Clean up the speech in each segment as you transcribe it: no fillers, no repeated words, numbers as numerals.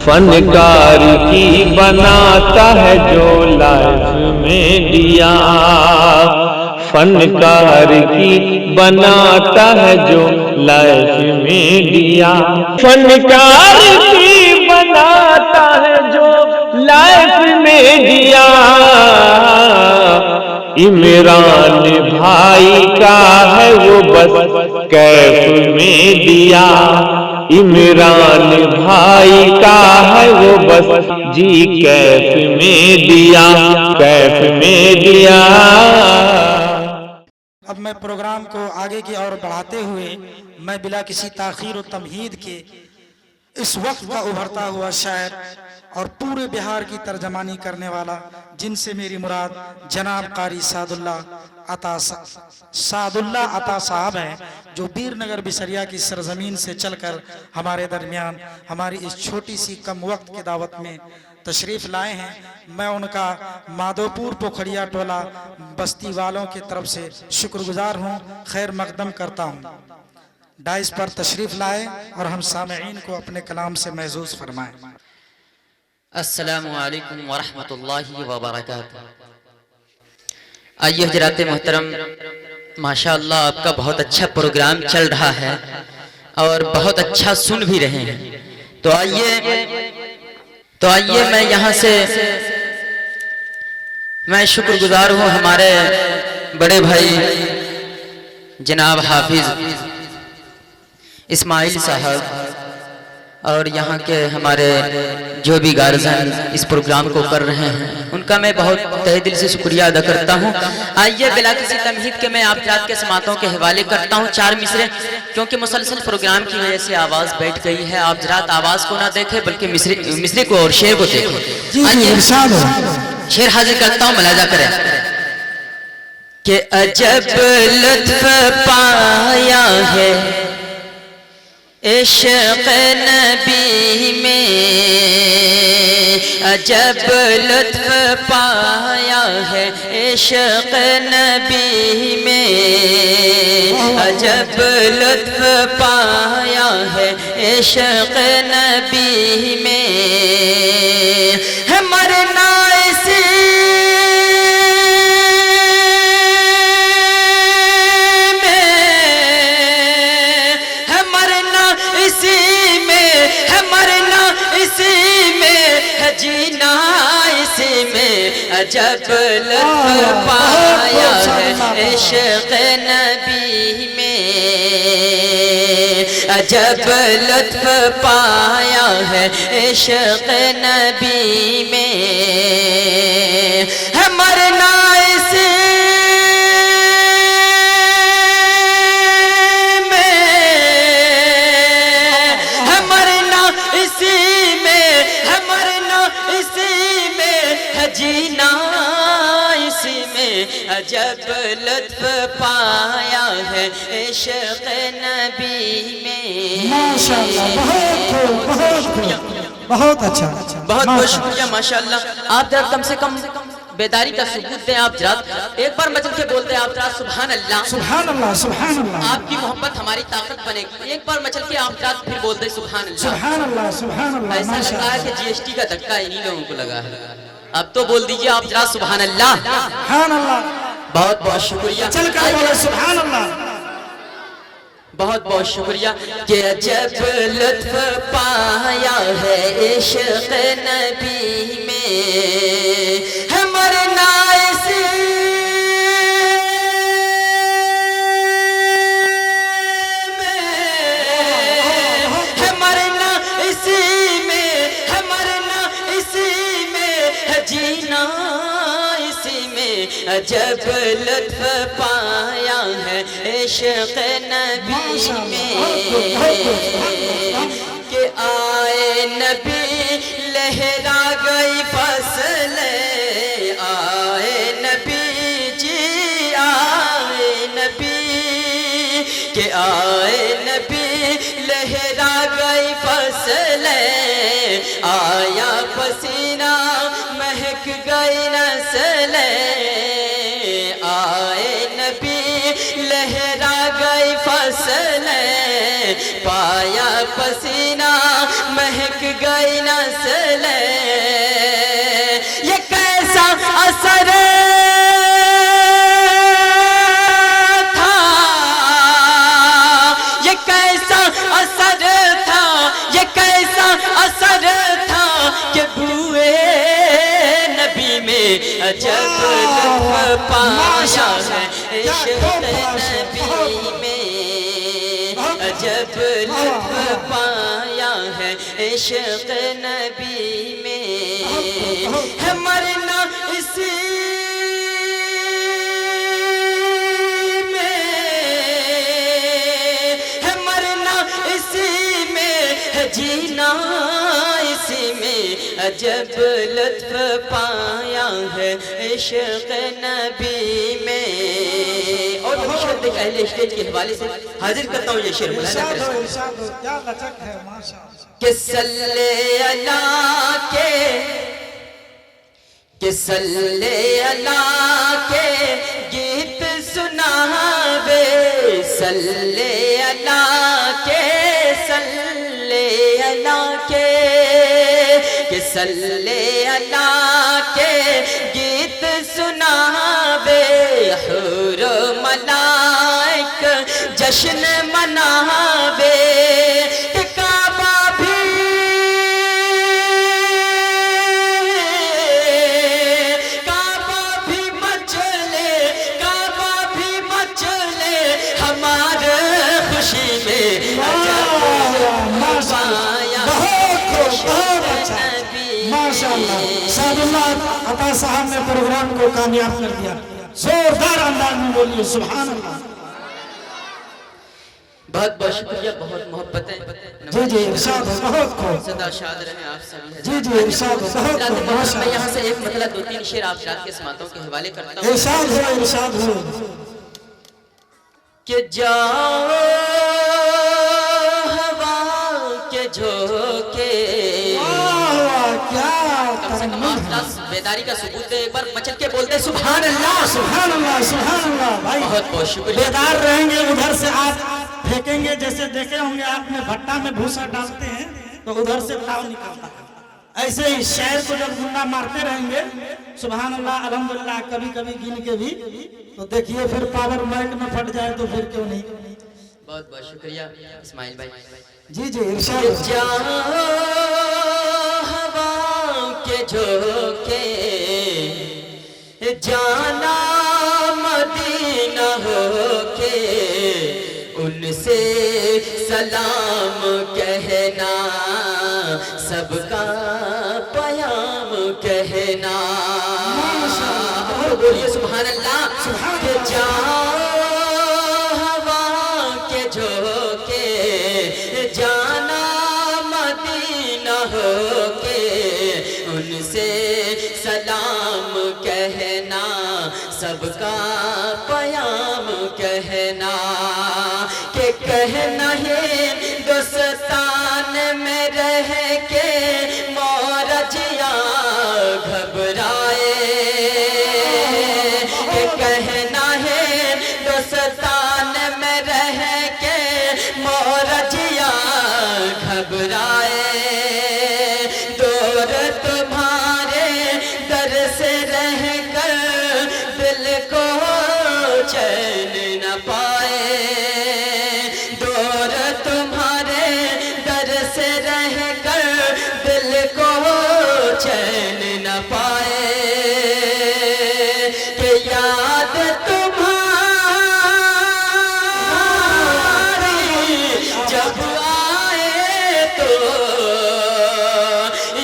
فنکار کی بناتا ہے جو لائف میں دیا، فنکار کی بناتا ہے جو لائف میں دیا، فنکار کی بناتا ہے جو لائف میں دیا، عمران بھائی کا ہے وہ بس کیف میں دیا، عمران بھائی کا ہے وہ بس جی کیف میں دیا، کیف میں دیا۔ اب میں پروگرام کو آگے کی اور بڑھاتے ہوئے میں بلا کسی تاخیر و تمہید کے اس وقت کا ابھرتا ہوا شاعر اور پورے بہار کی ترجمانی کرنے والا، جن سے میری مراد جناب قاری سعد اللہ عطا صاحب ہیں، جو بیر نگر بسریا کی سرزمین سے چل کر ہمارے درمیان ہماری اس چھوٹی سی کم وقت کی دعوت میں تشریف لائے ہیں۔ میں ان کا مادھوپور پوکھڑیا ٹولہ بستی والوں کی طرف سے شکر گزار ہوں، خیر مقدم کرتا ہوں۔ ڈائس پر تشریف لائے اور ہم سامعین کو اپنے کلام سے محظوظ فرمائیں۔ السلام علیکم ورحمۃ اللہ وبرکاتہ۔ آئیے حضرات محترم، ماشاءاللہ آپ کا بہت اچھا پروگرام چل رہا ہے اور بہت اچھا سن بھی رہے ہیں، تو آئیے میں یہاں سے میں شکر گزار ہوں ہمارے بڑے بھائی جناب حافظ اسماعیل صاحب اور یہاں کے ہمارے جو بھی گارجن اس پروگرام کو کر رہے ہیں، ان کا میں بہت تہ دل سے شکریہ ادا کرتا ہوں۔ آئیے بلا کسی تمہید کے میں آپ حضرات کے سماعتوں کے حوالے کرتا ہوں چار مصرے، کیونکہ مسلسل پروگرام کی وجہ سے آواز بیٹھ گئی ہے۔ آپ حضرات آواز کو نہ دیکھیں بلکہ مصرے کو اور شعر کو دیکھیں۔ آئیے شعر حاضر کرتا ہوں، ملاحظہ کریں کہ عجب لطف پایا ہے عشق نبی میں، عجب لطف پایا ہے عشق نبی میں، عجب لطف پایا ہے عشق نبی میں، ہے مرنا اسی جینا اسی میں، عجب لطف پایا ہے عشق نبی میں، عجب لطف پایا ہے عشق نبی میں، ہے مرنا اسی جینا اسی میں، عجب لطف پایا ہے عشق نبی میں۔ ماشاءاللہ، بہت اچھا، بہت بہت شکریہ ماشاءاللہ۔ آپ ذرا کم سے کم بیداری کا ثبوت دیں، آپ ذرا ایک بار مچل کے بولتے ہیں آپ ذرا سبحان اللہ، سبحان اللہ، سبحان اللہ۔ آپ کی محبت ہماری طاقت بنے گی۔ ایک بار مچل کے آپ ذرا پھر بولتے ہیں سبحان اللہ، سبحان اللہ، سبحان اللہ۔ ایسا لگا ہے کہ جی ایس ٹی کا دھکا انہی لوگوں کو لگا ہے۔ اب تو بول دیجئے آپ ذرا سبحان اللہ، سبحان اللہ۔ بہت بہت شکریہ، چل کر بولے سبحان اللہ۔ بہت بہت شکریہ کہ عجب لطف پایا ہے عشق نبی میں، ہے مرنا اسی میں، ہے مرنا اسی میں، ہے مرنا اسی میں، ہے جینا اسی میں، عجب لطف پایا ہے عشق نبی میں، کہ آئے نبی لہرا گئی فصلیں، آئے نبی جی آئے نبی، کہ آئے نبی لہرا گئی فصلیں، آیا پسینہ مہک گئی نسلیں، آئے نبی لہرا گئی فصلیں، پایا پسینہ مہک گئی نسلیں یہ کیسا اثر تھا یہ کیسا اثر تھا یہ کیسا اثر تھا کہ بوئے نبی میں عجب لطف پایا ہے عشق نبی میں عجب لطف پایا ہے عشق نبی میں ہے مرنا اسی میں ہے مرنا اسی میں ہے جینا اسی میں عجب لطف پایا ہے عشق نبی میں اور شعر ایک اہل اسٹیج کے حوالے سے حاضر کرتا ہوں یہ شعر مولانا کیا لچک ہے ماشاءاللہ کہ صلی اللہ کے گیت سناوے صلی اللہ کے صلی اللہ کے گیت سناوے حور و ملائک جشن مناوے کہ کعبہ بھی مچلے ہمارے خوشی میں ماشاءاللہ سعد اللہ عطا صاحب نے پروگرام کو کامیاب کر دیا زوردار انداز میں بولیے سبحان اللہ بہت بہت شکریہ بہت محبتیں جی جی ارشاد ہو بہت خوب صدا شاد رہیں آپ سب جی جی ارشاد ہو بہت خوب میں یہاں سے ایک مطلب 2-3 شعر آپ شاد کے سماعتوں کے حوالے کرتا ہوں ارشاد ہو کہ جاؤ ہوا کے جھوکے کم سے کم 8 بیداری کا ثبوت دے ایک بار مچل کے بولتے سبحان اللہ سبحان اللہ سبحان اللہ بھائی بہت بہت شکریہ بیدار رہیں گے ادھر سے آپ پھینکیں گے جیسے دیکھے ہوں گے آپ نے بھٹا میں بھوسا ڈالتے ہیں تو ادھر سے تاؤ نکلتا ہے ایسے ہی شعر کو جب گنڈا مارتے رہیں گے سبحان اللہ الحمدللہ کبھی کبھی گن کے بھی تو دیکھیے پھر پاور مائک میں پھٹ جائے تو پھر کیوں نہیں بہت بہت شکریہ اسماعیل بھائی جی جی ارشاد ہوا کے جھوکے جانا مدینہ ہو کے ان سے سلام کہنا سب کا پیام کہنا بولیے سبحان اللہ کہ جاؤ ہوا کے جھوکے جانا مدینہ ہو کے ان سے سلام کہنا سب کا پیام کہنا کہ کہنا ہے دوستان میں رہ کے مورجیاں گھبرائے کہ کہنا ہے دوستان میں رہ کے مورجیاں گھبرائے دور تمہارے در سے رہ کر دل کو چین نہ پائے دور تمہارے در سے رہ کر دل کو چین نہ پائے کہ یاد تمہاری جب آئے تو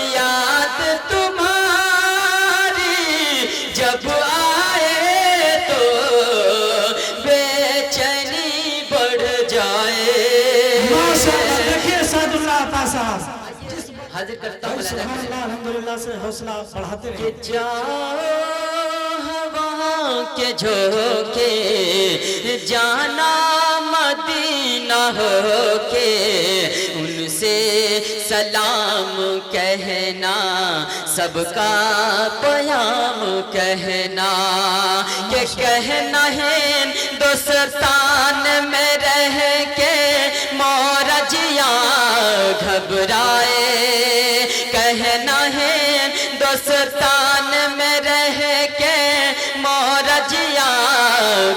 یاد تمہاری جب آئے تو بے چینی بڑھ جائے ماشاءاللہ دیکھیے سعد اللہ عطا صاحب حاضر کرتا ہوں سبحان اللہ الحمدللہ سے حوصلہ بڑھاتے رہے جاؤ ہوا کے جھوکے جانا مدینہ ہو کے ان سے سلام کہنا سب کا پیام کہنا کہ کہنا ہے دوستان میں رہ کے مورجیاں گھبرائے کہنا ہے دوستان میں رہ کے مورجیا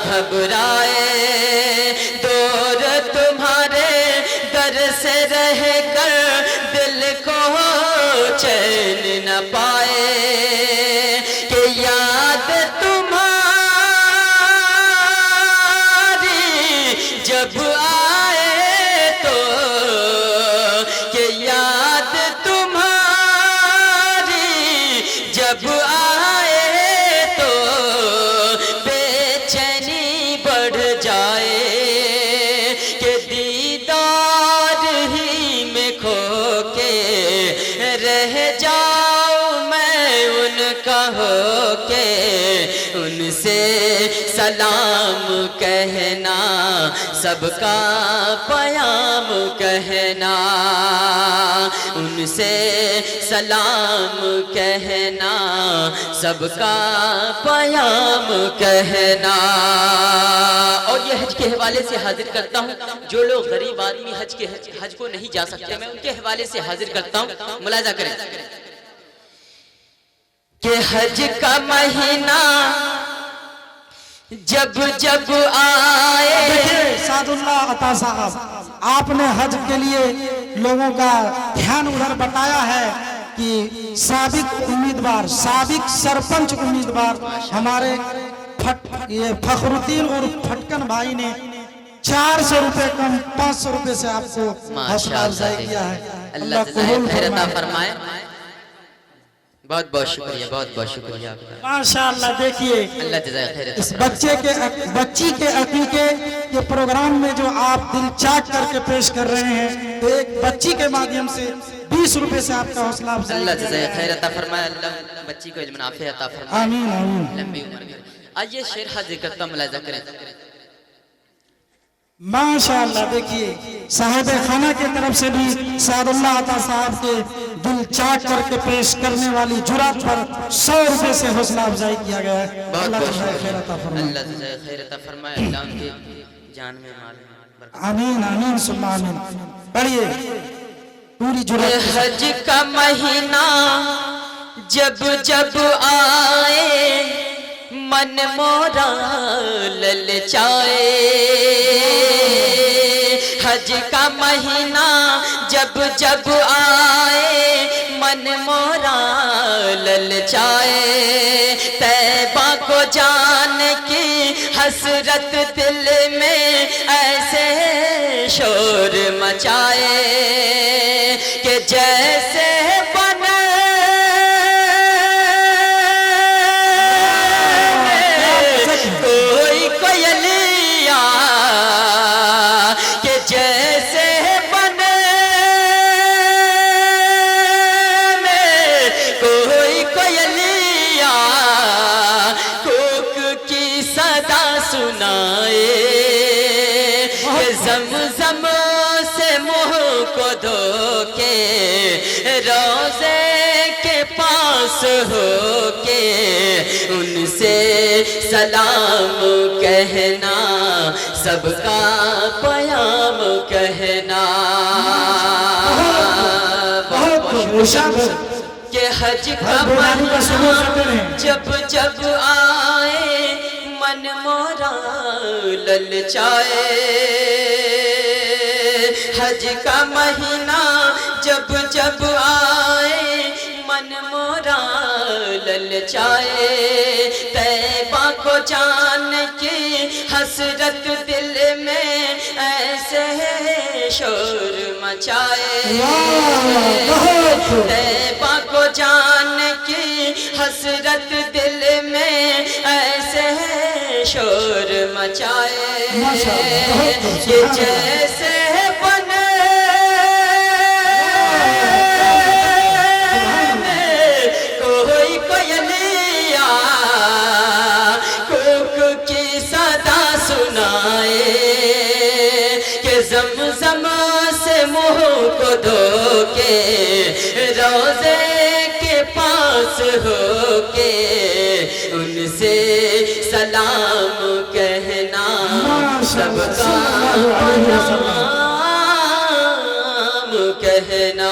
گھبرائے دور تمہارے در سے رہ کر دل کو چین نہ پائے کہ یاد تمہاری جب آئے تو کہ یاد تمہاری جب آئے تو بے چینی بڑھ جائے کہ دیدار ہی میں کھو کے رہ جاؤں میں ان کا ہو کے ان سے سلام کہنا سب کا پیام کہنا ان سے سلام کہنا سب کا پیام کہنا اور یہ حج کے حوالے سے حاضر کرتا ہوں جو لوگ غریب آدمی حج کو نہیں جا سکتے میں ان کے حوالے سے حاضر کرتا ہوں ملاحظہ کریں کہ حج کا مہینہ جب جب آئے سعد اللہ عطا صاحب آپ نے حج کے لیے لوگوں کا دھیان ادھر بتایا ہے کہ سابق امیدوار سابق سرپنچ امیدوار ہمارے فخر الدین اور پھٹکن بھائی نے 400 روپے کم 500 روپے سے آپ کو حوصلہ افزائی کیا ہے اللہ جزائے خیر عطا فرمائے بہت بہت شکریہ بہت بہت شکریہ ماشاءاللہ دیکھیے اللہ جزائے خیر عطا اس بچی کے عقیقے کے پروگرام میں جو آپ دل چاک کر کے پیش کر رہے ہیں تو ایک بچی کے مادھیم سے 20 روپے سے آپ کا حوصلہ افزائی اللہ جزائے خیر عطا فرمائے اللہ بچی کو علم نافع عطا فرمائے آمین آمین لمبی عمر کرے آئیے شعر حاضر کرتا ہوں ملاحظہ کریں ماشاءاللہ دیکھیے صاحب خانہ کے طرف سے بھی سعد اللہ عطا صاحب کے دل چاک کر کے پیش کرنے والی جرات پر 100 روپے سے حوصلہ افزائی کیا گیا ہے اللہ جزائے خیر عطا فرمائے اللہ جزائے خیر عطا فرمائے اللہ ان کے جان میں مال میں برکت آمین آمین ثم آمین پڑھیے پوری جرات حج کا مہینہ جب جب آئے من مورا للچائے حج کا مہینہ جب جب آئے من مورا للچائے طیبہ کو جان کی حسرت دل میں ایسے شور مچائے کہ جیسے زمزم سے منہ کو دھو کے روزے کے پاس ہو کے ان سے سلام کہنا سب کا پیام کہنا کہ حج کا مہینہ جب جب آئے من مورا للچائے حج کا مہینہ جب جب آئے من مورا للچائے طیبہ کو جان کی حسرت دل میں ایسے شور مچائے طیبہ کو جان کی حسرت دل میں ایسے شور مچائے کہ جیسے زمزم سے منہ کو دھو کے روزے کے پاس ہو کے ان سے سلام کہنا سب کا پیام کہنا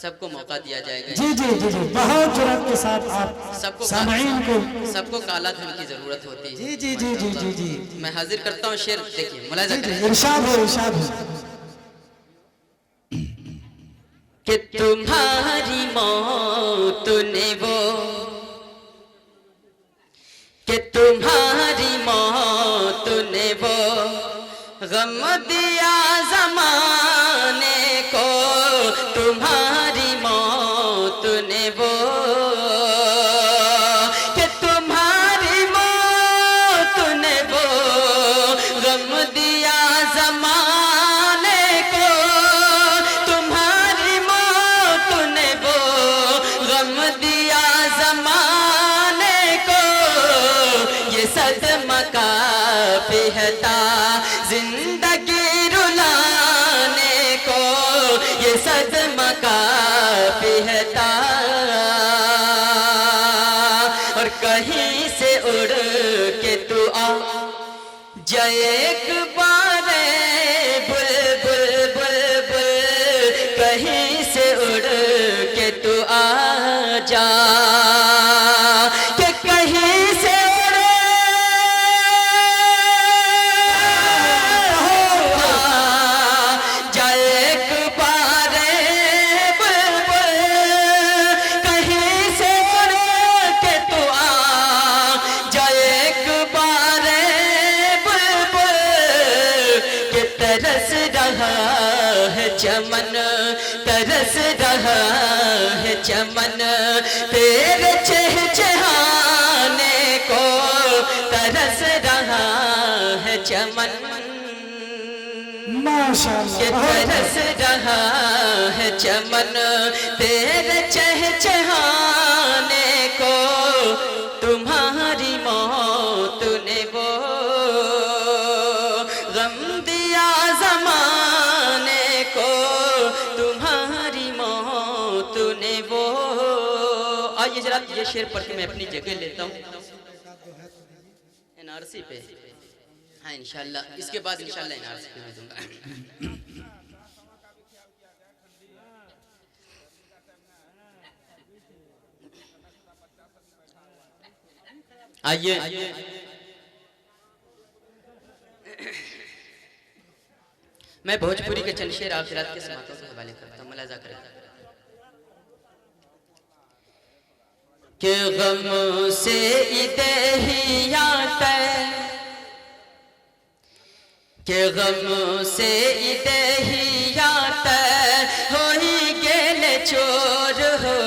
سب کو موقع دیا جائے گا. جی جی جی جی بہت جرات کے ساتھ سب آپ کو سامعین کو سب کو کالا دھن کی ضرورت ہوتی ہے. جی جی جی جی جی جی میں حاضر کرتا ہوں شعر، دیکھیے ملاحظہ جی کریں ارشاد ہو ارشاد ہو. کہ تمہاری موت نے وہ، کہ تمہاری موت نے وہ غم دیا زمانے کو، تمہاری موت نے وہ، کہ تمہاری موت نے وہ غم دیا زمانے کو، تمہاری موت نے وہ غم دیا زمانے کو، یہ صدمہ کافی ہے تا زندگی رلانے کو، یہ صدمہ کافی ہے تا، اور کہیں سے اڑ کے تو آ جائے ایک بار بلبل بلبل، کہیں سے اڑ کے تو آ جا، کہ کہیں سے اڑ جائے ایک بار بلبل، کہیں سے اڑ کے تو آ جائے ایک بار بلبل، کہ ترس رہا ہے چمن، ترس رہا ہے چمن تیرے چہچہانے کو، ترس رہا ہے چمن کہ ترس رہا ہے چمن تیرے چہچہانے کو، تمہاری موت نے وہ غم دیا زمانے کو، تمہاری موت نے وہ. آئیے ذرا یہ شعر پڑھ کے میں اپنی جگہ لیتا ہوں NRC پہ. ہاں انشاءاللہ اس کے بعد انشاءاللہ NRC پہ میں دوں گا. آئیے میں بھوجپوری کے چند شعر آخرات کے سماعتوں سے حوالے کرتا ہوں، ملاحظہ کریں. کہ غم سے دہیات ہے، کہ غم سے دہیات ہوئی گیل چور ہو،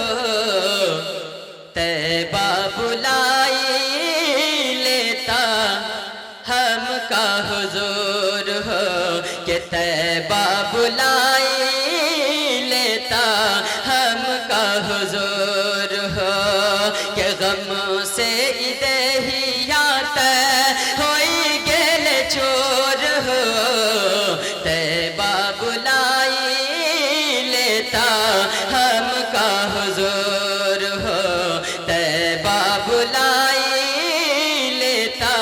طیبہ بلائی لیتا ہم کا حضور ہو، کہ طیبہ بلائی لیتا ہم کا حضور ہو، کہ غم سے دہیات ہوئی گیل چور ہو، طیبہ بلائی لیتا ہم کا حضور ہو، طیبہ بلائی لیتا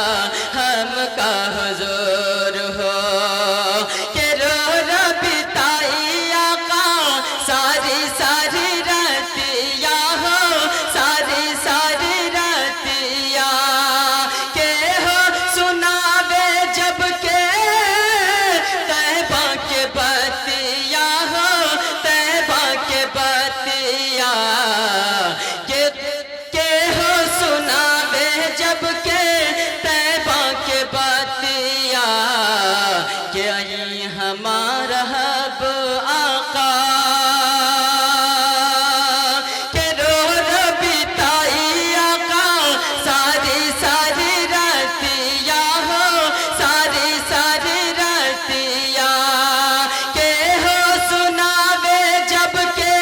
ہم کا حضور ہو، کہ رو رو بتائی آقا ساری ساری راتیا ہو، ساری ساری راتیا، کہ ہو سناوے جب کہ طیبہ کے باتیا ہو، طیبہ کے باتیا، کہ ہو سناوے جب کہ طیبہ کے باتیا، کہ آئی ہمارا حب آقا، کہ رو رو بتائی آقا ساری ساری راتیا ہو، ساری ساری راتیا، کہ ہو سناوے جب کہ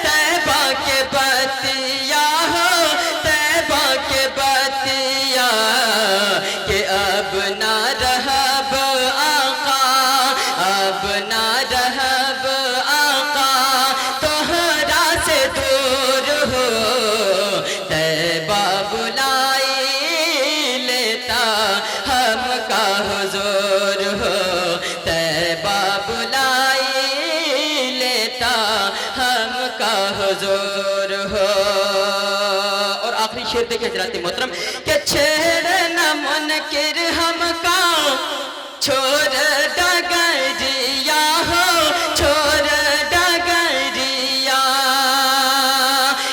طیبہ کے باتیا ہو، طیبہ کے باتیا، کہ اب نہ رہب آقا، اب نہ رہب آقا تہرا سے دور ہو، طیبہ بلائی لیتا ہم کا حضور ہو، طیبہ بلائی لیتا حضور ہو۔ اور آخری شعر دیکھیں حضرات محترم کہ چھیڑ نہ منکر ہم کا چھوڑ ڈگریا ہو، چھوڑ ڈگریا،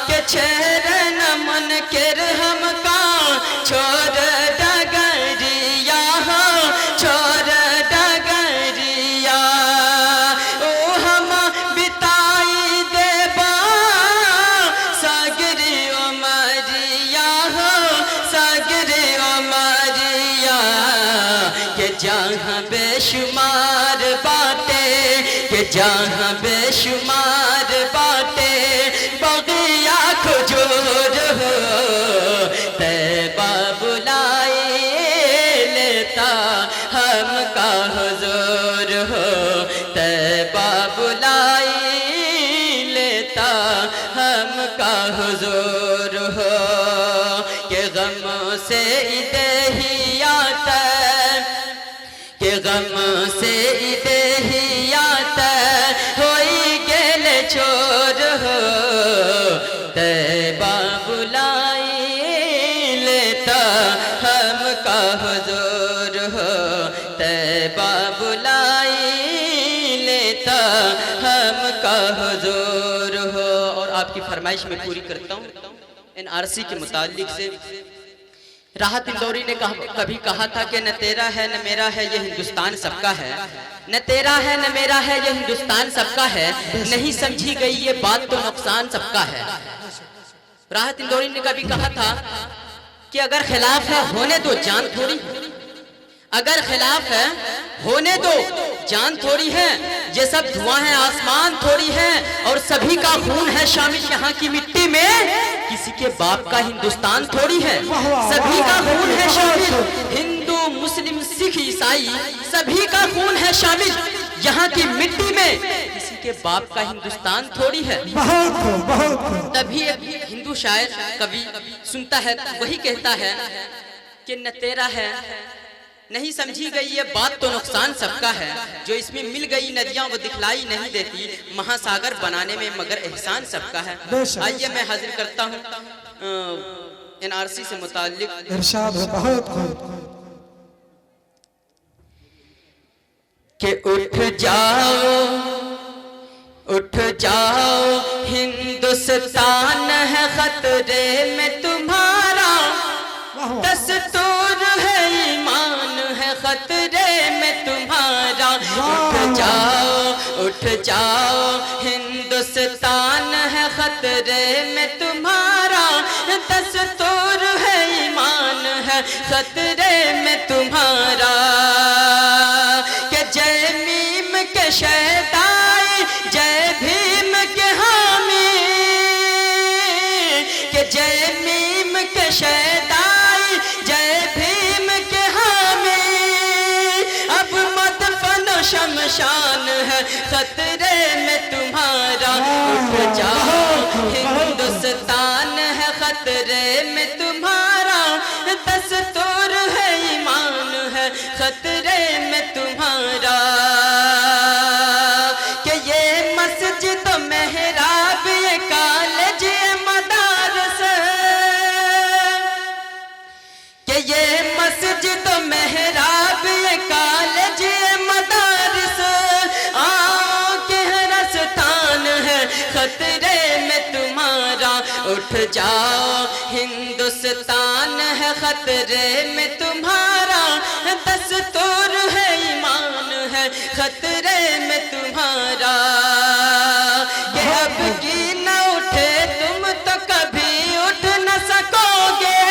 کہ چھیڑ نہ منکر ہم کا چھوڑ ڈگریا ہو، چھوڑ ڈگریا، او ہم بتائی دے با ساگری عمریا ہو، ساگری عمریا، کہ جہاں بے شمار باتیں، کہ جہاں بے شمار باتیں بغیا کھجور ہو، طیبہ بلائی لیتا ہم کا حضور ہو، طیبہ بلائی لیتا ہم کا حضور ہو، کہ غم سے دہیات، کہ غم سے دہیات ہوئی گل چور ہو، طیبہ بلائی لیتا ہم کا حضور ہو، طیبہ بلائی لیتا ہم کا حضور ہو۔ اور آپ کی فرمائش میں پوری کرتا ہوں NRC کے متعلق سے۔ راحت اندوری نے کبھی کہا تھا کہ نہ تیرا ہے نہ میرا ہے یہ ہندوستان سب کا ہے، نہ تیرا ہے نہ میرا ہے یہ ہندوستان سب کا ہے، نہیں سمجھی گئی یہ بات تو نقصان سب کا ہے۔ راحت اندوری نے کبھی کہا تھا کہ اگر خلاف ہے ہونے دو جان تھوڑی، اگر خلاف ہے ہونے دو جان تھوڑی ہے، یہ سب دھواں ہے آسمان تھوڑی ہے، اور سبھی کا خون ہے شامل یہاں کی مٹی میں، کسی کے باپ کا ہندوستان تھوڑی ہے، سبھی کا خون ہے شامل، ہندو مسلم سکھ عیسائی سبھی کا خون ہے شامل یہاں کی مٹی میں، کسی کے باپ کا ہندوستان تھوڑی ہے۔ تبھی ایک ہندو شاعر کبھی سنتا ہے وہی کہتا ہے کہ نہ تیرا ہے، نہیں سمجھی گئی یہ بات تو نقصان سب کا ہے، جو اس میں مل گئی ندیاں وہ دکھلائی نہیں دیتی، مہا ساگر بنانے میں مگر احسان سب کا ہے۔ آئیے میں حاضر کرتا ہوں NRC سے متعلق ارشاد ہے بہت خوب کہ اٹھ جاؤ اٹھ جاؤ ہندوستان ہے خطرے میں تمہارا، دستور ہے ایمان ہے خطرے میں تمہارا، اٹھ جاؤ ہندوستان ہے خطرے میں تمہارا، دستور ہے ایمان ہے خطرے میں تمہارا، کہ جے میم کے شیدائی جے بھیم کے حامی، کہ جے میم کے شیدائی جے بھیم کے حامی، اب مدفن و شمشان ہے خطرے میں تمہارا، اٹھ جاؤ ہندوستان ہے خطرے میں تمہارا، دستور ہے ایمان ہے خطرے میں تمہارا، کہ یہ مسجد و محراب یہ کالج یہ مدارس، کہ یہ مسجد و محراب یہ کالج یہ مدارس، آؤ کہ رستان ہے خطرے میں تمہارا، اٹھ جاؤ ہندوستان ہے خطرے میں تمہارا، دستور ہے ایمان ہے خطرے میں تمہارا، کہ اب کی نہ اٹھے تم تو کبھی اٹھ نہ سکو گے،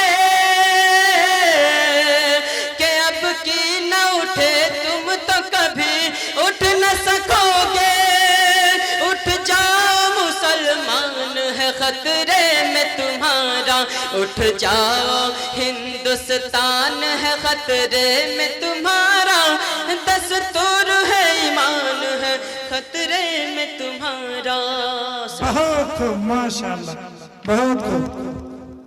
کہ اب کی نہ اٹھے تم تو کبھی اٹھ نہ سکو گے، اٹھ جاؤ مسلمان ہے خطرے میں تمہارا، اٹھ جاؤ ہندوستان ہے خطرے میں تمہارا، دستور ہے ایمان ہے خطرے میں تمہارا۔ بہت خوب ماشاءاللہ بہت خوب